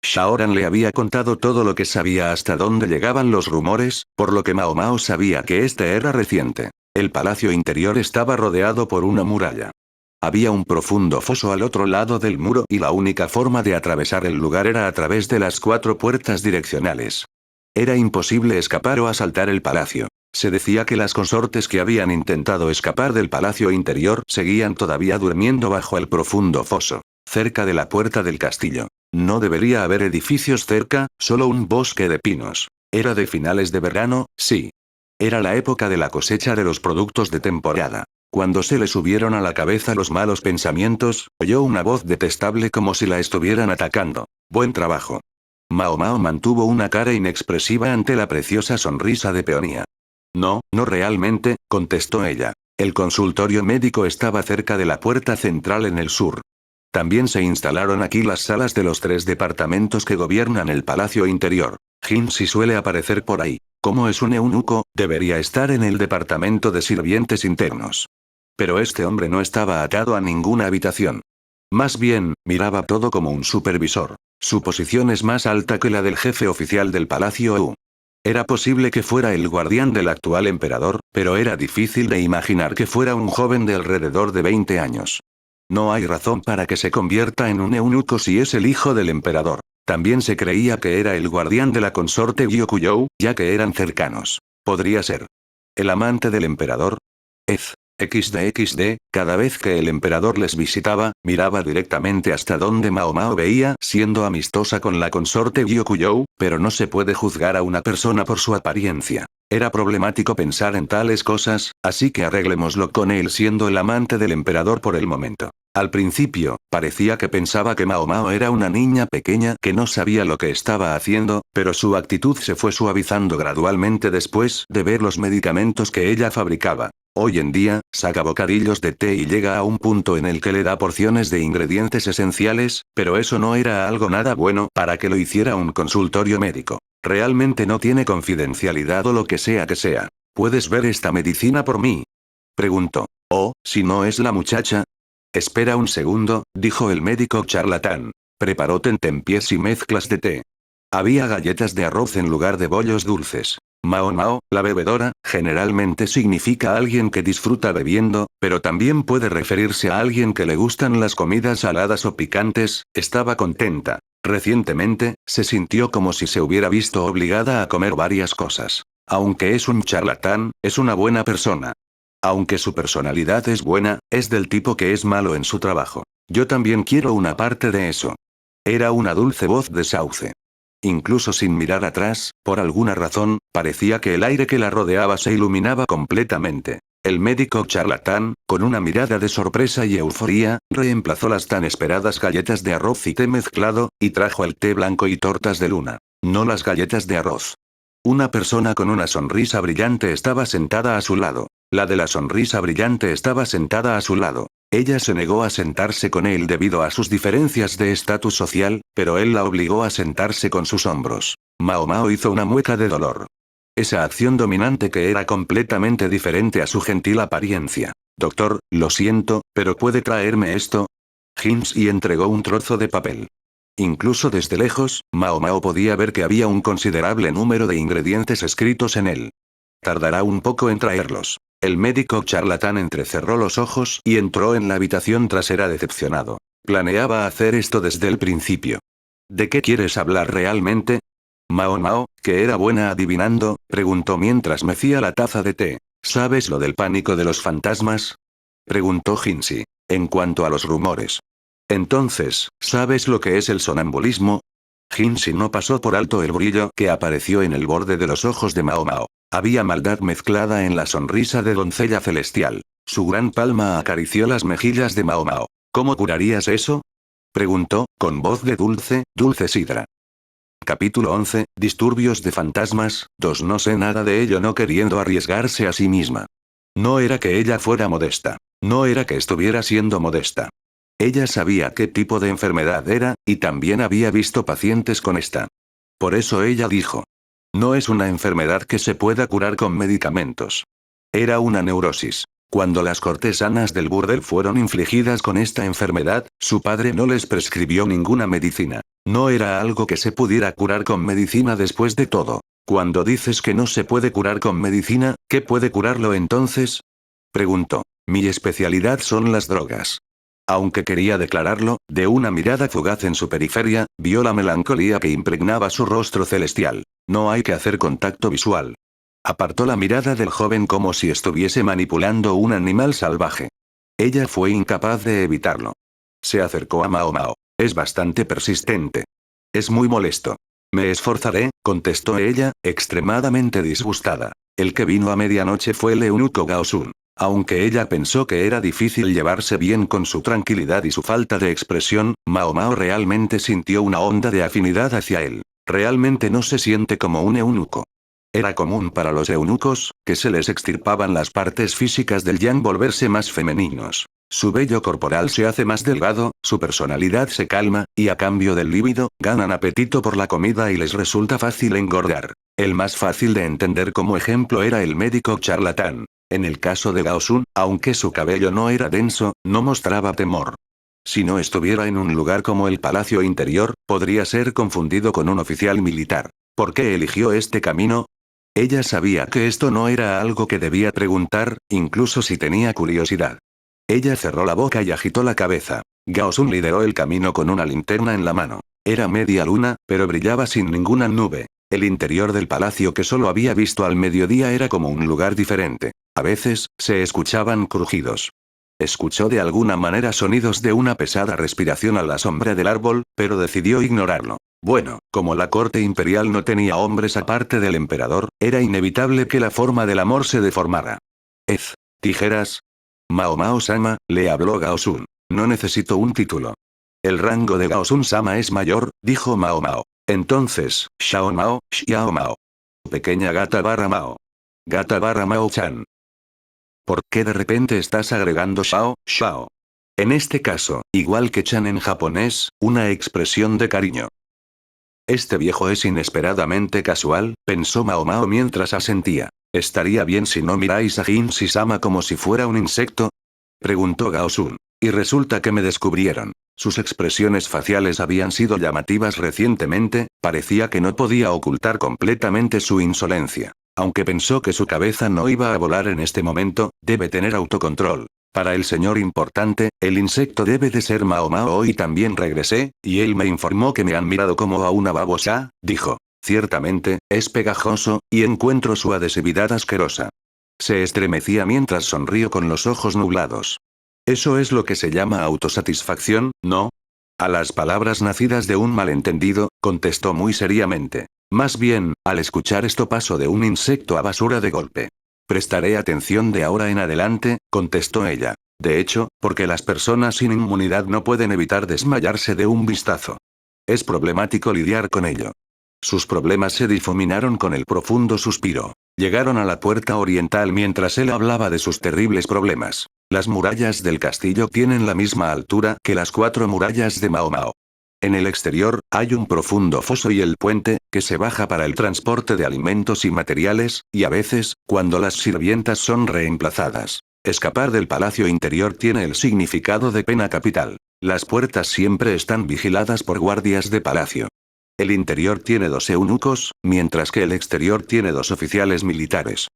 Shaoran le había contado todo lo que sabía hasta dónde llegaban los rumores, por lo que Mao Mao sabía que este era reciente. El palacio interior estaba rodeado por una muralla. Había un profundo foso al otro lado del muro y la única forma de atravesar el lugar era a través de las 4 puertas direccionales. Era imposible escapar o asaltar el palacio. Se decía que las consortes que habían intentado escapar del palacio interior seguían todavía durmiendo bajo el profundo foso, cerca de la puerta del castillo. No debería haber edificios cerca, solo un bosque de pinos. Era de finales de verano, sí. Era la época de la cosecha de los productos de temporada. Cuando se le subieron a la cabeza los malos pensamientos, oyó una voz detestable como si la estuvieran atacando. Buen trabajo. Mao Mao mantuvo una cara inexpresiva ante la preciosa sonrisa de Peonía. No, no realmente, contestó ella. El consultorio médico estaba cerca de la puerta central en el sur. También se instalaron aquí las salas de los 3 departamentos que gobiernan el palacio interior. Jinsi suele aparecer por ahí. Como es un eunuco, debería estar en el departamento de sirvientes internos. Pero este hombre no estaba atado a ninguna habitación. Más bien, miraba todo como un supervisor. Su posición es más alta que la del jefe oficial del Palacio EU. Era posible que fuera el guardián del actual emperador, pero era difícil de imaginar que fuera un joven de alrededor de 20 años. No hay razón para que se convierta en un eunuco si es el hijo del emperador. También se creía que era el guardián de la consorte Gyokujou, ya que eran cercanos. ¿Podría ser el amante del emperador? XD, cada vez que el emperador les visitaba, miraba directamente hasta donde Mao Mao veía, siendo amistosa con la consorte Gyokujou, pero no se puede juzgar a una persona por su apariencia. Era problemático pensar en tales cosas, así que arreglémoslo con él siendo el amante del emperador por el momento. Al principio, parecía que pensaba que Mao Mao era una niña pequeña que no sabía lo que estaba haciendo, pero su actitud se fue suavizando gradualmente después de ver los medicamentos que ella fabricaba. Hoy en día, saca bocadillos de té y llega a un punto en el que le da porciones de ingredientes esenciales, pero eso no era algo nada bueno para que lo hiciera un consultorio médico. Realmente no tiene confidencialidad o lo que sea que sea. ¿Puedes ver esta medicina por mí?, preguntó. Oh, si no es la muchacha. Espera un segundo, dijo el médico charlatán. Preparó tentempiés y mezclas de té. Había galletas de arroz en lugar de bollos dulces. Mao Mao, la bebedora, generalmente significa alguien que disfruta bebiendo, pero también puede referirse a alguien que le gustan las comidas saladas o picantes. Estaba contenta. Recientemente, se sintió como si se hubiera visto obligada a comer varias cosas. Aunque es un charlatán, es una buena persona. Aunque su personalidad es buena, es del tipo que es malo en su trabajo. Yo también quiero una parte de eso. Era una dulce voz de sauce. Incluso sin mirar atrás, por alguna razón, parecía que el aire que la rodeaba se iluminaba completamente. El médico charlatán, con una mirada de sorpresa y euforía, reemplazó las tan esperadas galletas de arroz y té mezclado, y trajo el té blanco y tortas de luna. No las galletas de arroz. Una persona con una sonrisa brillante estaba sentada a su lado. La de la sonrisa brillante estaba sentada a su lado. Ella se negó a sentarse con él debido a sus diferencias de estatus social, pero él la obligó a sentarse con sus hombros. Mao Mao hizo una mueca de dolor. Esa acción dominante que era completamente diferente a su gentil apariencia. Doctor, lo siento, pero ¿puede traerme esto? Jinzi entregó un trozo de papel. Incluso desde lejos, Mao Mao podía ver que había un considerable número de ingredientes escritos en él. Tardará un poco en traerlos. El médico charlatán entrecerró los ojos y entró en la habitación trasera decepcionado. Planeaba hacer esto desde el principio. ¿De qué quieres hablar realmente? Mao Mao, que era buena adivinando, preguntó mientras mecía la taza de té. ¿Sabes lo del pánico de los fantasmas?, preguntó Jinzi. En cuanto a los rumores. Entonces, ¿sabes lo que es el sonambulismo? Jinzi no pasó por alto el brillo que apareció en el borde de los ojos de Mao Mao. Había maldad mezclada en la sonrisa de doncella celestial. Su gran palma acarició las mejillas de Mao Mao. ¿Cómo curarías eso?, preguntó, con voz de dulce sidra. Capítulo 11, Disturbios de fantasmas. 2. No sé nada de ello, no queriendo arriesgarse a sí misma. No era que ella fuera modesta. No era que estuviera siendo modesta. Ella sabía qué tipo de enfermedad era, y también había visto pacientes con esta. Por eso ella dijo. No es una enfermedad que se pueda curar con medicamentos. Era una neurosis. Cuando las cortesanas del burdel fueron infligidas con esta enfermedad, su padre no les prescribió ninguna medicina. No era algo que se pudiera curar con medicina después de todo. Cuando dices que no se puede curar con medicina, ¿qué puede curarlo entonces?, preguntó. Mi especialidad son las drogas. Aunque quería declararlo, de una mirada fugaz en su periferia, vio la melancolía que impregnaba su rostro celestial. No hay que hacer contacto visual. Apartó la mirada del joven como si estuviese manipulando un animal salvaje. Ella fue incapaz de evitarlo. Se acercó a Mao Mao. Es bastante persistente. Es muy molesto. Me esforzaré, contestó ella, extremadamente disgustada. El que vino a medianoche fue el eunuco Gaosun. Aunque ella pensó que era difícil llevarse bien con su tranquilidad y su falta de expresión, Mao Mao realmente sintió una onda de afinidad hacia él. Realmente no se siente como un eunuco. Era común para los eunucos, que se les extirpaban las partes físicas del yang volverse más femeninos. Su vello corporal se hace más delgado, su personalidad se calma, y a cambio del líbido, ganan apetito por la comida y les resulta fácil engordar. El más fácil de entender como ejemplo era el médico charlatán. En el caso de Gaosun, aunque su cabello no era denso, no mostraba temor. Si no estuviera en un lugar como el Palacio Interior, podría ser confundido con un oficial militar. ¿Por qué eligió este camino? Ella sabía que esto no era algo que debía preguntar, incluso si tenía curiosidad. Ella cerró la boca y agitó la cabeza. Gaosun lideró el camino con una linterna en la mano. Era media luna, pero brillaba sin ninguna nube. El interior del palacio que solo había visto al mediodía era como un lugar diferente. A veces, se escuchaban crujidos. Escuchó de alguna manera sonidos de una pesada respiración a la sombra del árbol, pero decidió ignorarlo. Bueno, como la corte imperial no tenía hombres aparte del emperador, era inevitable que la forma del amor se deformara. Tijeras. Mao Mao-sama, le habló Gao Sun. No necesito un título. El rango de Gao Sun-sama es mayor, dijo Mao Mao. Entonces, Xiao Mao, Xiao Mao. Pequeña gata barra Mao. Gata barra Mao-chan. ¿Por qué de repente estás agregando Xiao, Xiao? En este caso, igual que Chan en japonés, una expresión de cariño. Este viejo es inesperadamente casual, pensó Mao Mao mientras asentía. ¿Estaría bien si no miráis a Jin-si-sama como si fuera un insecto? Preguntó Gao Sun. Y resulta que me descubrieron. Sus expresiones faciales habían sido llamativas recientemente, parecía que no podía ocultar completamente su insolencia. Aunque pensó que su cabeza no iba a volar en este momento, debe tener autocontrol. Para el señor importante, el insecto debe de ser Mao Mao. Hoy también regresé, y él me informó que me han mirado como a una babosa, dijo. Ciertamente, es pegajoso, y encuentro su adhesividad asquerosa. Se estremecía mientras sonrió con los ojos nublados. Eso es lo que se llama autosatisfacción, ¿no? A las palabras nacidas de un malentendido, contestó muy seriamente. Más bien, al escuchar esto paso de un insecto a basura de golpe. Prestaré atención de ahora en adelante, contestó ella. De hecho, porque las personas sin inmunidad no pueden evitar desmayarse de un vistazo. Es problemático lidiar con ello. Sus problemas se difuminaron con el profundo suspiro. Llegaron a la puerta oriental mientras él hablaba de sus terribles problemas. Las murallas del castillo tienen la misma altura que las 4 murallas de Mao Mao. En el exterior, hay un profundo foso y el puente, que se baja para el transporte de alimentos y materiales, y a veces, cuando las sirvientas son reemplazadas. Escapar del palacio interior tiene el significado de pena capital. Las puertas siempre están vigiladas por guardias de palacio. El interior tiene 2 eunucos, mientras que el exterior tiene 2 oficiales militares.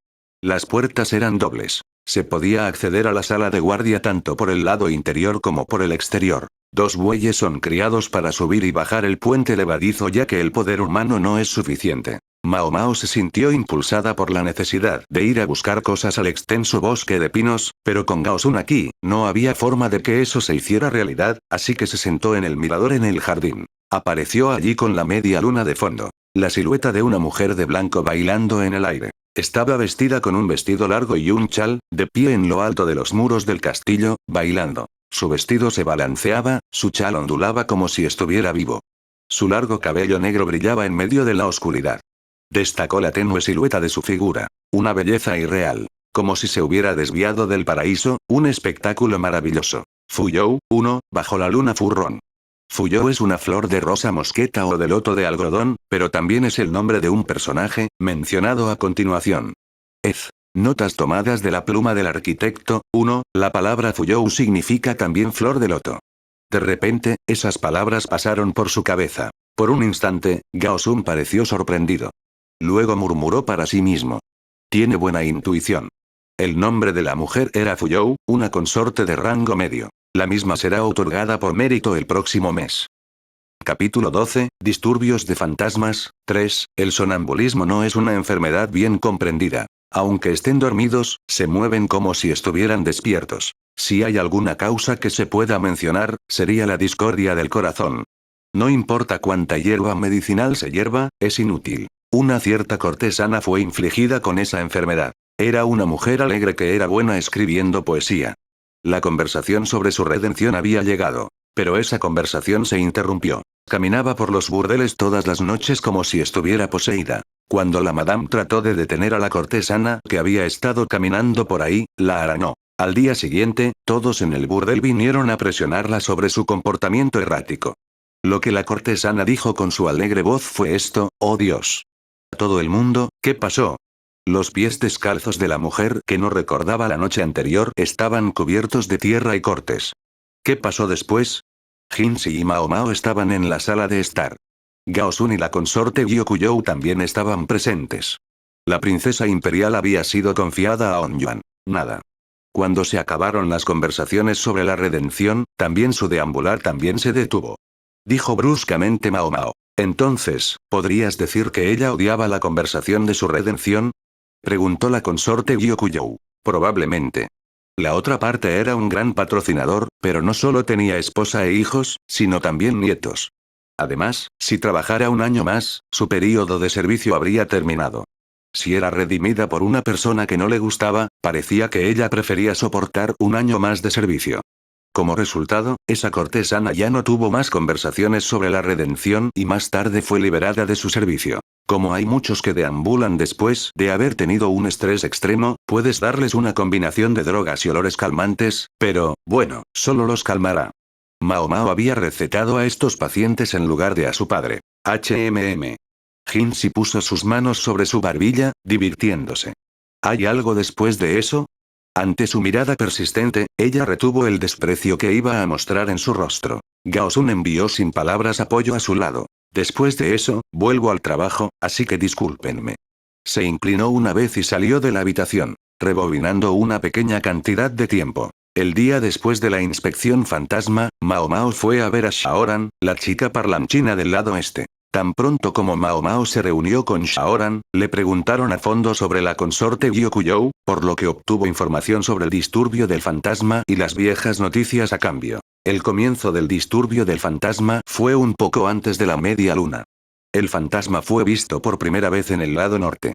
Las puertas eran dobles. Se podía acceder a la sala de guardia tanto por el lado interior como por el exterior. 2 bueyes son criados para subir y bajar el puente levadizo ya que el poder humano no es suficiente. Mao Mao se sintió impulsada por la necesidad de ir a buscar cosas al extenso bosque de pinos, pero con Gao Sun aquí, no había forma de que eso se hiciera realidad, así que se sentó en el mirador en el jardín. Apareció allí con la media luna de fondo. La silueta de una mujer de blanco bailando en el aire. Estaba vestida con un vestido largo y un chal, de pie en lo alto de los muros del castillo, bailando. Su vestido se balanceaba, su chal ondulaba como si estuviera vivo. Su largo cabello negro brillaba en medio de la oscuridad. Destacó la tenue silueta de su figura. Una belleza irreal. Como si se hubiera desviado del paraíso, un espectáculo maravilloso. Fuyou, 1, bajo la luna Furrón. Fuyou es una flor de rosa mosqueta o de loto de algodón, pero también es el nombre de un personaje, mencionado a continuación. Notas tomadas de la pluma del arquitecto. 1. La palabra Fuyou significa también flor de loto. De repente, esas palabras pasaron por su cabeza. Por un instante, Gao Sun pareció sorprendido. Luego murmuró para sí mismo. Tiene buena intuición. El nombre de la mujer era Fuyou, una consorte de rango medio. La misma será otorgada por mérito el próximo mes. Capítulo 12, Disturbios de fantasmas. 3. El sonambulismo no es una enfermedad bien comprendida. Aunque estén dormidos, se mueven como si estuvieran despiertos. Si hay alguna causa que se pueda mencionar, sería la discordia del corazón. No importa cuánta hierba medicinal se hierva, es inútil. Una cierta cortesana fue infligida con esa enfermedad. Era una mujer alegre que era buena escribiendo poesía. La conversación sobre su redención había llegado. Pero esa conversación se interrumpió. Caminaba por los burdeles todas las noches como si estuviera poseída. Cuando la madame trató de detener a la cortesana que había estado caminando por ahí, la arañó. Al día siguiente, todos en el burdel vinieron a presionarla sobre su comportamiento errático. Lo que la cortesana dijo con su alegre voz fue esto: «Oh Dios». A todo el mundo, ¿qué pasó? Los pies descalzos de la mujer que no recordaba la noche anterior estaban cubiertos de tierra y cortes. ¿Qué pasó después? Jinsi y Mao Mao estaban en la sala de estar. Gao Sun y la consorte Gyokuyou también estaban presentes. La princesa imperial había sido confiada a Onyuan. Nada. Cuando se acabaron las conversaciones sobre la redención, también su deambular también se detuvo. dijo bruscamente Mao Mao. Entonces, ¿podrías decir que ella odiaba la conversión de su redención? Preguntó la consorte Gyokuyou. Probablemente. La otra parte era un gran patrocinador, pero no solo tenía esposa e hijos, sino también nietos. Además, si trabajara un año más, su período de servicio habría terminado. Si era redimida por una persona que no le gustaba, parecía que ella prefería soportar un año más de servicio. Como resultado, esa cortesana ya no tuvo más conversaciones sobre la redención y más tarde fue liberada de su servicio. Como hay muchos que deambulan después de haber tenido un estrés extremo, puedes darles una combinación de drogas y olores calmantes, pero, bueno, solo los calmará. Mao Mao había recetado a estos pacientes en lugar de a su padre. Jinsi puso sus manos sobre su barbilla, divirtiéndose. ¿Hay algo después de eso? Ante su mirada persistente, ella retuvo el desprecio que iba a mostrar en su rostro. Gao Sun envió sin palabras apoyo a su lado. Después de eso, vuelvo al trabajo, así que discúlpenme. Se inclinó una vez y salió de la habitación, rebobinando una pequeña cantidad de tiempo. El día después de la inspección fantasma, Mao Mao fue a ver a Shaoran, la chica parlanchina del lado este. Tan pronto como Mao Mao se reunió con Shaoran, le preguntaron a fondo sobre la consorte Gyokuyou, por lo que obtuvo información sobre el disturbio del fantasma y las viejas noticias a cambio. El comienzo del disturbio del fantasma fue un poco antes de la media luna. El fantasma fue visto por primera vez en el lado norte.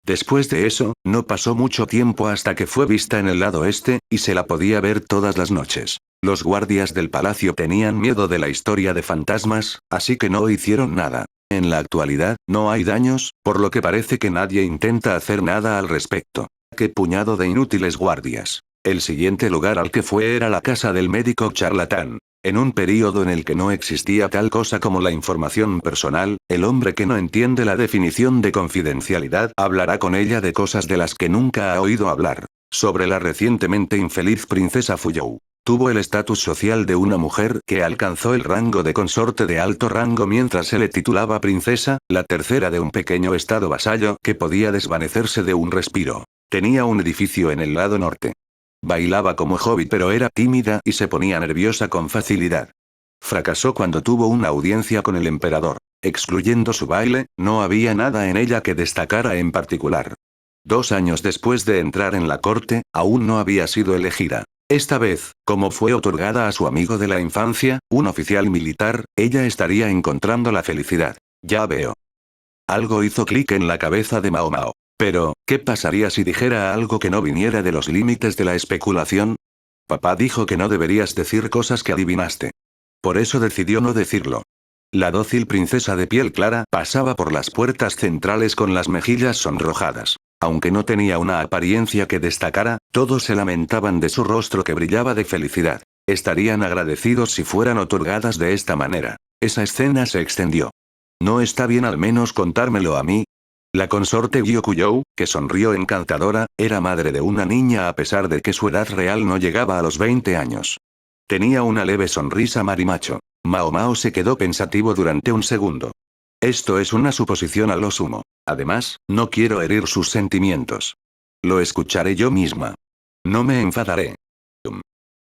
Después de eso, no pasó mucho tiempo hasta que fue vista en el lado este, y se la podía ver todas las noches. Los guardias del palacio tenían miedo de la historia de fantasmas, así que no hicieron nada. En la actualidad, no hay daños, por lo que parece que nadie intenta hacer nada al respecto. ¡Qué puñado de inútiles guardias! El siguiente lugar al que fue era la casa del médico charlatán. En un período en el que no existía tal cosa como la información personal, el hombre que no entiende la definición de confidencialidad hablará con ella de cosas de las que nunca ha oído hablar. Sobre la recientemente infeliz princesa Fuyou. Tuvo el estatus social de una mujer que alcanzó el rango de consorte de alto rango mientras se le titulaba princesa, la tercera de un pequeño estado vasallo que podía desvanecerse de un respiro. Tenía un edificio en el lado norte. Bailaba como hobbit pero era tímida y se ponía nerviosa con facilidad. Fracasó cuando tuvo una audiencia con el emperador. Excluyendo su baile, no había nada en ella que destacara en particular. 2 años después de entrar en la corte, aún no había sido elegida. Esta vez, como fue otorgada a su amigo de la infancia, un oficial militar, ella estaría encontrando la felicidad. Ya veo. Algo hizo clic en la cabeza de Mao Mao. Pero, ¿qué pasaría si dijera algo que no viniera de los límites de la especulación? Papá dijo que no deberías decir cosas que adivinaste. Por eso decidió no decirlo. La dócil princesa de piel clara pasaba por las puertas centrales con las mejillas sonrojadas. Aunque no tenía una apariencia que destacara, todos se lamentaban de su rostro que brillaba de felicidad. Estarían agradecidos si fueran otorgadas de esta manera. Esa escena se extendió. ¿No está bien al menos contármelo a mí? La consorte Gyokuyou, que sonrió encantadora, era madre de una niña a pesar de que su edad real no llegaba a los 20 años. Tenía una leve sonrisa marimacho. Mao Mao se quedó pensativo durante un segundo. Esto es una suposición a lo sumo. Además, no quiero herir sus sentimientos. Lo escucharé yo misma. No me enfadaré.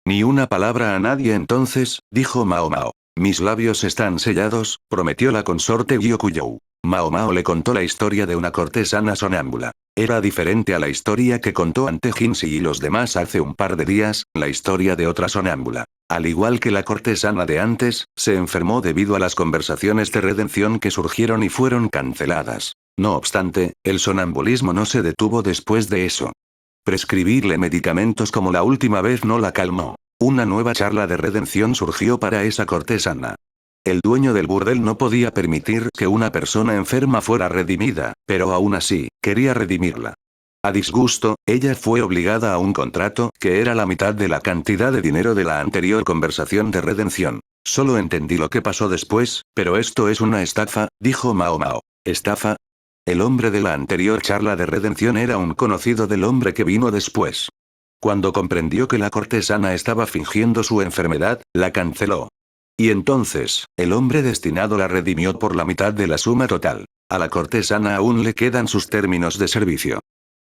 Ni una palabra a nadie entonces, dijo Mao Mao. Mis labios están sellados, prometió la consorte Gyokuyou. Mao Mao le contó la historia de una cortesana sonámbula. Era diferente a la historia que contó ante Jinsi y los demás hace un par de días, la historia de otra sonámbula. Al igual que la cortesana de antes, se enfermó debido a las conversaciones de redención que surgieron y fueron canceladas. No obstante, el sonambulismo no se detuvo después de eso. Prescribirle medicamentos como la última vez no la calmó. Una nueva charla de redención surgió para esa cortesana. El dueño del burdel no podía permitir que una persona enferma fuera redimida, pero aún así, quería redimirla. A disgusto, ella fue obligada a un contrato que era la mitad de la cantidad de dinero de la anterior conversación de redención. Solo entendí lo que pasó después, pero esto es una estafa, dijo Mao Mao. ¿Estafa? El hombre de la anterior charla de redención era un conocido del hombre que vino después. Cuando comprendió que la cortesana estaba fingiendo su enfermedad, la canceló. Y entonces, el hombre destinado la redimió por la mitad de la suma total. A la cortesana aún le quedan sus términos de servicio.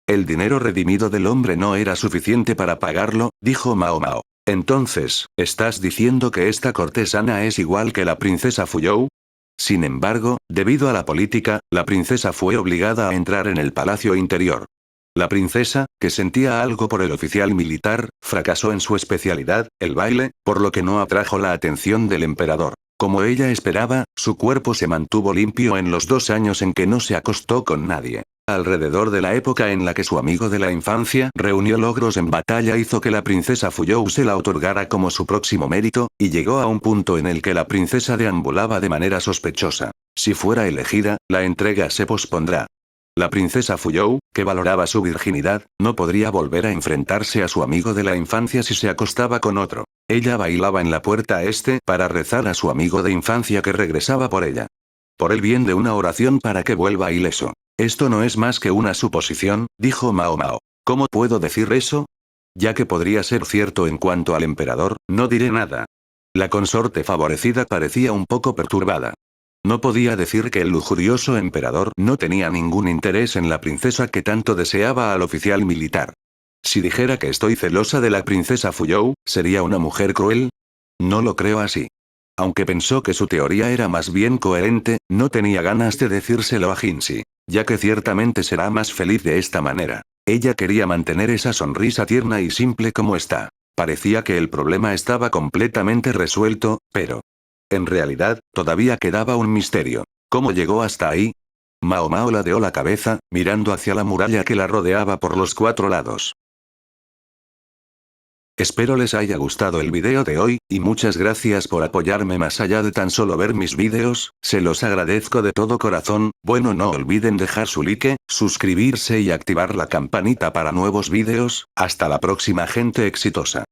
El dinero redimido del hombre no era suficiente para pagarlo, dijo Mao Mao. Entonces, ¿estás diciendo que esta cortesana es igual que la princesa Fuyou? Sin embargo, debido a la política, la princesa fue obligada a entrar en el palacio interior. La princesa, que sentía algo por el oficial militar, fracasó en su especialidad, el baile, por lo que no atrajo la atención del emperador. Como ella esperaba, su cuerpo se mantuvo limpio en los 2 años en que no se acostó con nadie. Alrededor de la época en la que su amigo de la infancia reunió logros en batalla hizo que la princesa Fuyou se la otorgara como su próximo mérito, y llegó a un punto en el que la princesa deambulaba de manera sospechosa. Si fuera elegida, la entrega se pospondrá. La princesa Fuyou, que valoraba su virginidad, no podría volver a enfrentarse a su amigo de la infancia si se acostaba con otro. Ella bailaba en la puerta este para rezar a su amigo de infancia que regresaba por ella. Por el bien de una oración para que vuelva ileso. Esto no es más que una suposición, dijo Mao Mao. ¿Cómo puedo decir eso? Ya que podría ser cierto en cuanto al emperador, no diré nada. La consorte favorecida parecía un poco perturbada. No podía decir que el lujurioso emperador no tenía ningún interés en la princesa que tanto deseaba al oficial militar. Si dijera que estoy celosa de la princesa Fuyou, ¿sería una mujer cruel? No lo creo así. Aunque pensó que su teoría era más bien coherente, no tenía ganas de decírselo a Jinxi, ya que ciertamente será más feliz de esta manera. Ella quería mantener esa sonrisa tierna y simple como está. Parecía que el problema estaba completamente resuelto, pero... en realidad, todavía quedaba un misterio. ¿Cómo llegó hasta ahí? Mao Mao ladeó la cabeza, mirando hacia la muralla que la rodeaba por los 4 lados. Espero les haya gustado el video de hoy, y muchas gracias por apoyarme más allá de tan solo ver mis videos, se los agradezco de todo corazón. Bueno, no olviden dejar su like, suscribirse y activar la campanita para nuevos videos. Hasta la próxima, gente exitosa.